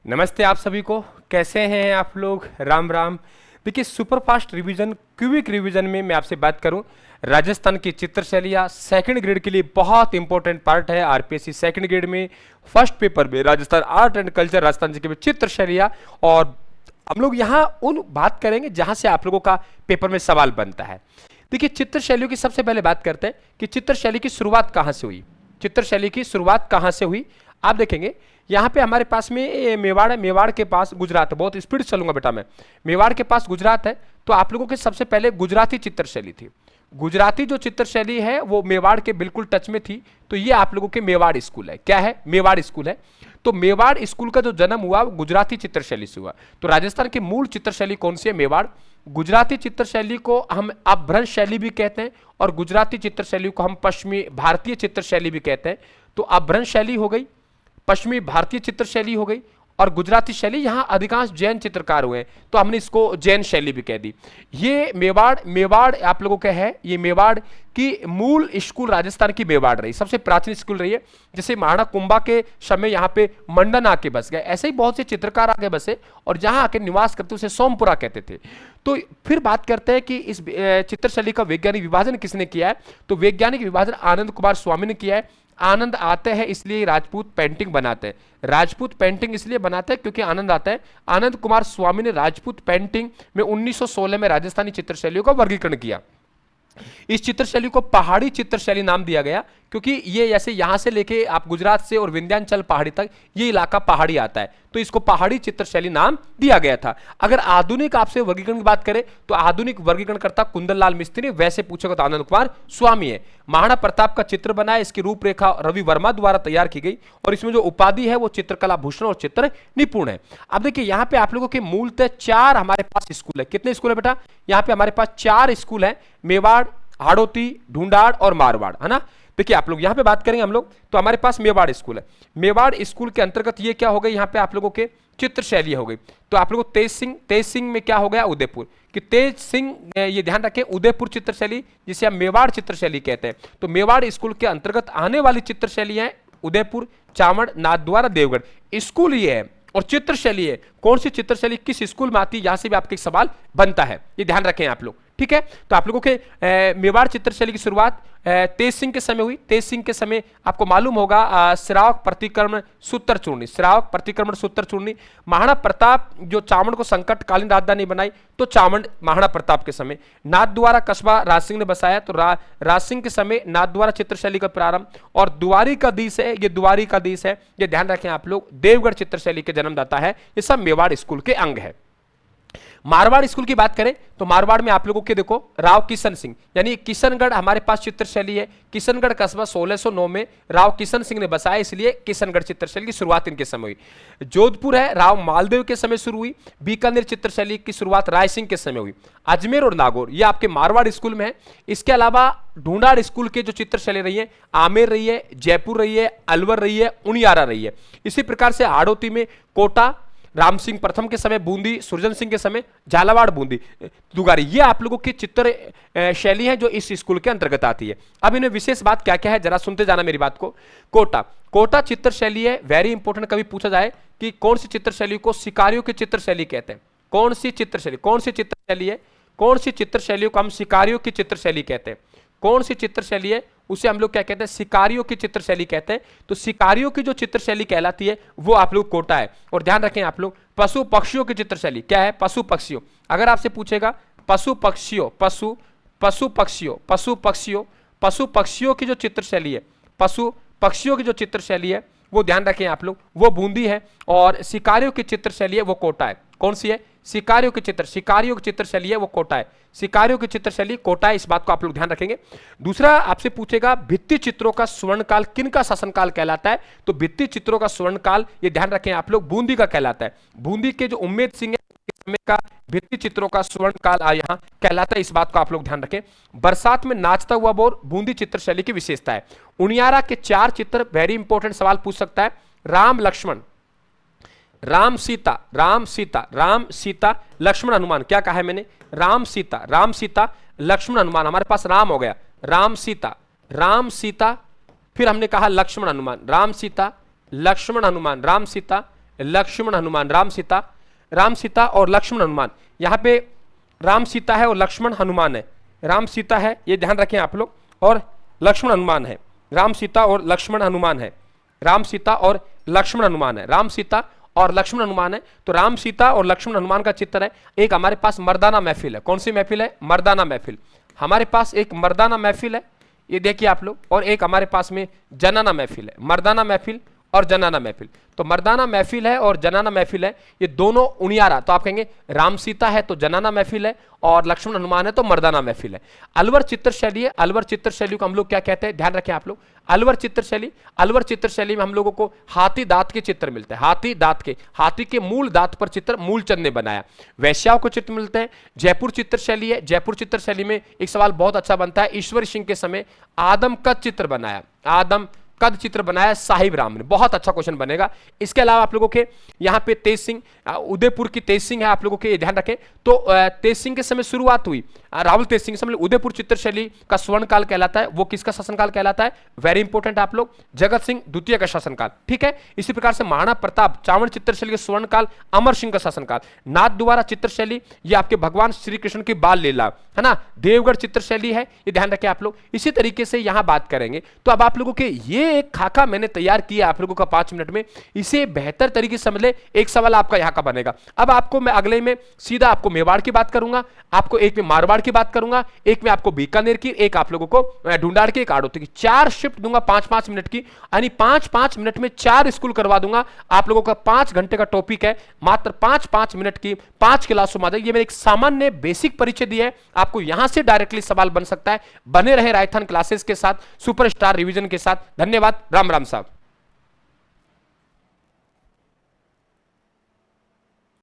नमस्ते आप सभी को। कैसे हैं आप लोग? राम राम। देखिए, super fast revision quick revision में मैं आपसे बात करूं, राजस्थान की चित्रशैलियाँ सेकंड ग्रेड के लिए बहुत इंपॉर्टेंट पार्ट है। आरपीएससी सेकंड ग्रेड में फर्स्ट पेपर में Rajasthan art and culture, Rajasthan जी के चित्रशैलियाँ, और हम लोग यहाँ उन बात करेंगे जहाँ से आप लोगों का पेपर में सवाल बनता है। देखिए, चित्रशैलियों की सबसे पहले बात करते हैं कि चित्रशैली की शुरुआत कहाँ से हुई। चित्रशैली की शुरुआत कहाँ से हुई आप देखेंगे, यहाँ पे हमारे पास में मेवाड़ है, मेवाड़ के पास गुजरात है। बहुत स्पीड चलूंगा बेटा मैं। मेवाड़ के पास गुजरात है, तो आप लोगों के सबसे पहले गुजराती चित्रशैली थी। गुजराती जो चित्रशैली है वो मेवाड़ के बिल्कुल टच में थी, तो ये आप लोगों के मेवाड़ स्कूल है। क्या है? मेवाड़ स्कूल है। तो मेवाड़ स्कूल का जो जन्म हुआ वो गुजराती चित्रशैली से हुआ। तो राजस्थान की मूल चित्रशैली कौन सी है? मेवाड़। गुजराती चित्रशैली को हम अपभ्रंश शैली भी कहते हैं, और गुजराती चित्रशैली को हम पश्चिमी भारतीय चित्रशैली भी कहते हैं। तो अपभ्रंश शैली हो गई, पश्चिमी भारतीय चित्रशैली हो गई, और गुजराती शैली। यहां अधिकांश जैन चित्रकार हुए हैं, तो हमने इसको जैन शैली भी कह दी। ये मेवाड़, मेवाड़ आप लोगों का है। ये मेवाड़ की मूल स्कूल राजस्थान की मेवाड़ रही, सबसे प्राचीन स्कूल रही है। जैसे महाराणा कुंभा के समय यहाँ पे मंडन आके बस गए, ऐसे ही बहुत से चित्रकार आके बसे और जहां आके निवास करते उसे सोमपुरा कहते थे। तो फिर बात करते हैं कि इस चित्रशैली का वैज्ञानिक विभाजन किसने किया है? तो वैज्ञानिक विभाजन आनंद कुमार स्वामी ने किया है। आनंद आते हैं इसलिए राजपूत पेंटिंग बनाते हैं। राजपूत पेंटिंग इसलिए बनाते हैं क्योंकि आनंद आता है। आनंद कुमार स्वामी ने राजपूत पेंटिंग में 1916 में राजस्थानी चित्रशैलियों का वर्गीकरण किया। इस चित्रशैली को पहाड़ी चित्रशैली नाम दिया गया क्योंकि ये जैसे यहां से लेके आप गुजरात से और विंध्याचल पहाड़ी तक ये इलाका पहाड़ी आता है, तो इसको पहाड़ी चित्रशैली नाम दिया गया था। अगर आधुनिक आपसे वर्गीकरण की बात करें तो आधुनिक वर्गीकरण करता कुंदन लाल मिस्त्री, वैसे पूछेगा तो आनंद कुमार स्वामी है। महाराणा प्रताप का चित्र बनाया, इसकी रूपरेखा रवि वर्मा द्वारा तैयार की गई, और इसमें जो उपाधि है वो चित्रकला भूषण और चित्र निपुण है। अब देखिए, यहाँ पे आप लोगों के मूलतः 4 हमारे पास स्कूल है। कितने स्कूल है बेटा? यहाँ पे हमारे पास 4 स्कूल है, मेवाड़, हाड़ौती, ढूंढाड़ और मारवाड़, है ना। देखिए, आप लोग यहां पे बात करेंगे हम लोग, तो हमारे पास मेवाड़ स्कूल है। मेवाड़ स्कूल के अंतर्गत ये क्या हो गई, यहां पे आप लोगों के चित्रशैली हो गई। तो आप लोगों को तेज सिंह में क्या हो गया? उदयपुर। कि तेज सिंह, ये ध्यान रखें, उदयपुर चित्रशैली जिसे हम मेवाड़ चित्रशैली कहते हैं। तो मेवाड़ स्कूल के अंतर्गत आने वाली चित्रशैली है उदयपुर, चावड़, नाथद्वारा, देवगढ़। स्कूल ये है और चित्रशैली है। कौन सी चित्रशैली किस स्कूल में आती है, यहां से भी आपके सवाल बनता है, ये ध्यान रखें आप लोग। ठीक है, तो आप लोगों के मेवाड़ चित्रशैली की शुरुआत तेज सिंह के समय हुई। तेज सिंह के समय आपको मालूम होगा श्रावक प्रतिक्रमण सूत्र चूर्णी, श्रावक प्रतिक्रमण सूत्र चूर्णी। महाराणा प्रताप जो चावड़ को संकटकालीन राजधानी बनाई, तो चावड़ महाराणा प्रताप के समय। नाथद्वारा कस्बा राज सिंह ने बसाया, तो राज सिंह के समय नाथद्वारा चित्रशैली का प्रारंभ। और द्वारिकाधीश है, ये द्वारिकाधीश है, ये ध्यान रखें आप लोग, देवगढ़ चित्रशैली के जन्मदाता है। ये सब मेवाड़ स्कूल के अंग है। मारवाड़ स्कूल की बात करें तो मारवाड़ में आप लोगों के देखो राव किशन सिंह, यानी किशनगढ़ हमारे पास चित्रशैली है। किशनगढ़ कस्बा 1609 में राव किशन सिंह ने बसाया, इसलिए किशनगढ़ चित्रशैली की शुरुआत इनके समय हुई। जोधपुर है, राव मालदेव के समय शुरू हुई। बीकानेर चित्रशैली की शुरुआत राय सिंह के समय हुई। अजमेर और नागौर ये आपके मारवाड़ स्कूल में है। इसके अलावा ढूंढाड़ स्कूल के जो चित्रशैली रही है, आमेर रही है, जयपुर रही है, अलवर रही है, उनियारा रही है। इसी प्रकार से हाड़ौती में कोटा, राम सिंह प्रथम के समय बूंदी, सुरजन सिंह के समय झालावाड़, बूंदी, दुगारी, ये आप लोगों की चित्र शैली है जो इस स्कूल के अंतर्गत आती है। अब इन्हें विशेष बात क्या क्या है जरा सुनते जाना मेरी बात को। कोटा, कोटा चित्रशैली है, वेरी इंपॉर्टेंट, कभी पूछा जाए कि कौन सी चित्रशैली को शिकारियों की चित्रशैली कहते हैं। कौन सी चित्रशैली, कौन सी चित्रशैली है, कौन सी चित्रशैलियों को हम शिकारियों की चित्रशैली कहते हैं? कौन सी चित्रशैली है उसे हम लोग क्या कहते हैं? शिकारियों की चित्रशैली कहते हैं। तो शिकारियों की जो चित्रशैली कहलाती है वो आप लोग कोटा है। और ध्यान रखें आप लोग, पशु पक्षियों की चित्रशैली क्या है? पशु पक्षियों। अगर आपसे पूछेगा पशु पक्षियों, पशु पक्षियों की जो चित्रशैली है, पशु पक्षियों की जो चित्रशैली है वो ध्यान रखें आप लोग, वो बूंदी है। और शिकारियों की चित्रशैली है वो कोटा है। कौन सी है? शिकारियों की चित्रशैली है वो कोटा है। शिकारियों की चित्रशैली कोटा है, इस बात को आप लोग ध्यान रखेंगे। दूसरा आपसे पूछेगा भित्ति चित्रों का स्वर्णकाल किन का शासनकाल कहलाता है? तो भित्ति चित्रों का स्वर्णकाल, ये ध्यान रखें आप लोग, बूंदी का कहलाता है। बूंदी के जो उम्मेद सिंह है समय का भित्ति चित्रों का स्वर्णकाल यहाँ कहलाता है, इस बात को आप लोग ध्यान रखें। बरसात में नाचता हुआ मोर बूंदी चित्रशैली की विशेषता है। उनियारा के 4 चित्र, वेरी इंपॉर्टेंट सवाल पूछ सकता है। राम लक्ष्मण, राम सीता लक्ष्मण हनुमान, क्या कहा है मैंने? राम सीता लक्ष्मण हनुमान। हमारे पास राम हो गया, राम सीता, फिर हमने कहा लक्ष्मण हनुमान, राम सीता लक्ष्मण हनुमान, राम सीता लक्ष्मण हनुमान, राम सीता और लक्ष्मण हनुमान। यहाँ पे राम सीता है और लक्ष्मण हनुमान है, राम सीता है, ये ध्यान रखें आप लोग, और लक्ष्मण हनुमान है, राम सीता और लक्ष्मण हनुमान है, राम सीता और लक्ष्मण हनुमान है, राम सीता और लक्ष्मण हनुमान है। तो राम सीता और लक्ष्मण हनुमान का चित्र है। एक हमारे पास मर्दाना महफिल है, कौन सी महफिल है? मर्दाना महफिल। हमारे पास एक मर्दाना महफिल है, ये देखिए आप लोग, और एक हमारे पास में जनाना महफिल है, मर्दाना महफिल और जनाना महफिल। तो मर्दाना महफिल है और जनाना महफिल है, ये दोनों उनियारा, तो आप कहेंगे राम सीता है तो जनाना महफिल है और लक्ष्मण हनुमान है तो मर्दाना महफिल है। अलवर चित्र शैली है, अलवर चित्र शैली को हम लोग क्या कहते हैं, ध्यान रखें आप लोग, अलवर चित्र शैली, अलवर चित्र शैली में हम लोगों को हाथी दांत के चित्र मिलते हैं, हाथी दांत के, हाथी के मूल दांत पर चित्र मूलचंद ने बनाया। वैश्याओं को चित्र मिलते हैं। जयपुर चित्र शैली है, जयपुर चित्र शैली में एक सवाल बहुत अच्छा बनता है, ईश्वर सिंह के समय आदम का चित्र बनाया, आदम कद चित्र बनाया साहिब राम ने, बहुत अच्छा क्वेश्चन बनेगा। इसके अलावा आप लोगों के यहाँ पे तेज सिंह, उदयपुर की तेज सिंह है, आप लोगों के ध्यान रखें। तो तेज सिंह के समय शुरुआत हुई, राहुल तेज सिंह समय उदयपुर चित्र शैली का स्वर्ण काल कहलाता है। वो किसका शासनकाल कहलाता है? वेरी इंपॉर्टेंट आप लोग, जगत सिंह द्वितीय का शासनकाल, ठीक है। इसी प्रकार से महाराणा प्रताप चावड़ चित्र शैली का स्वर्ण काल, अमर सिंह का शासनकाल। नाथ द्वारा चित्र शैली, ये आपके भगवान श्री कृष्ण की बाल लीला, है ना, देवगढ़ चित्र शैली है, ये ध्यान रखें आप लोग। इसी तरीके से यहां बात करेंगे। तो अब आप लोगों के ये एक खाका मैंने तैयार किया आप लोगों का 5 मिनट में, इसे बेहतर तरीके से समझ ले। एक सवाल आपका यहां का बनेगा। अब आपको मैं अगले में सीधा आपको मेवाड़ की बात करूंगा, आपको एक में मारवाड़ की बात करूंगा, एक में आपको बीकानेर की, एक आप लोगों को ढूंढाड़ की, एक आड़ोती की। 4 शिफ्ट दूंगा 5-5 मिनट की, यानी 5-5 मिनट में 4 स्कूल करवा दूंगा। आप लोगों का 5 घंटे का टॉपिक है, मात्र 5-5 मिनट की 5 क्लासों में। ये मैंने एक सामान्य बेसिक परिचय दिया है, आपको यहां से डायरेक्टली सवाल बन सकता है। बने रहे राजस्थान क्लासेस के साथ, सुपरस्टार रिवीजन के साथ। धन्यवाद, राम राम साहब।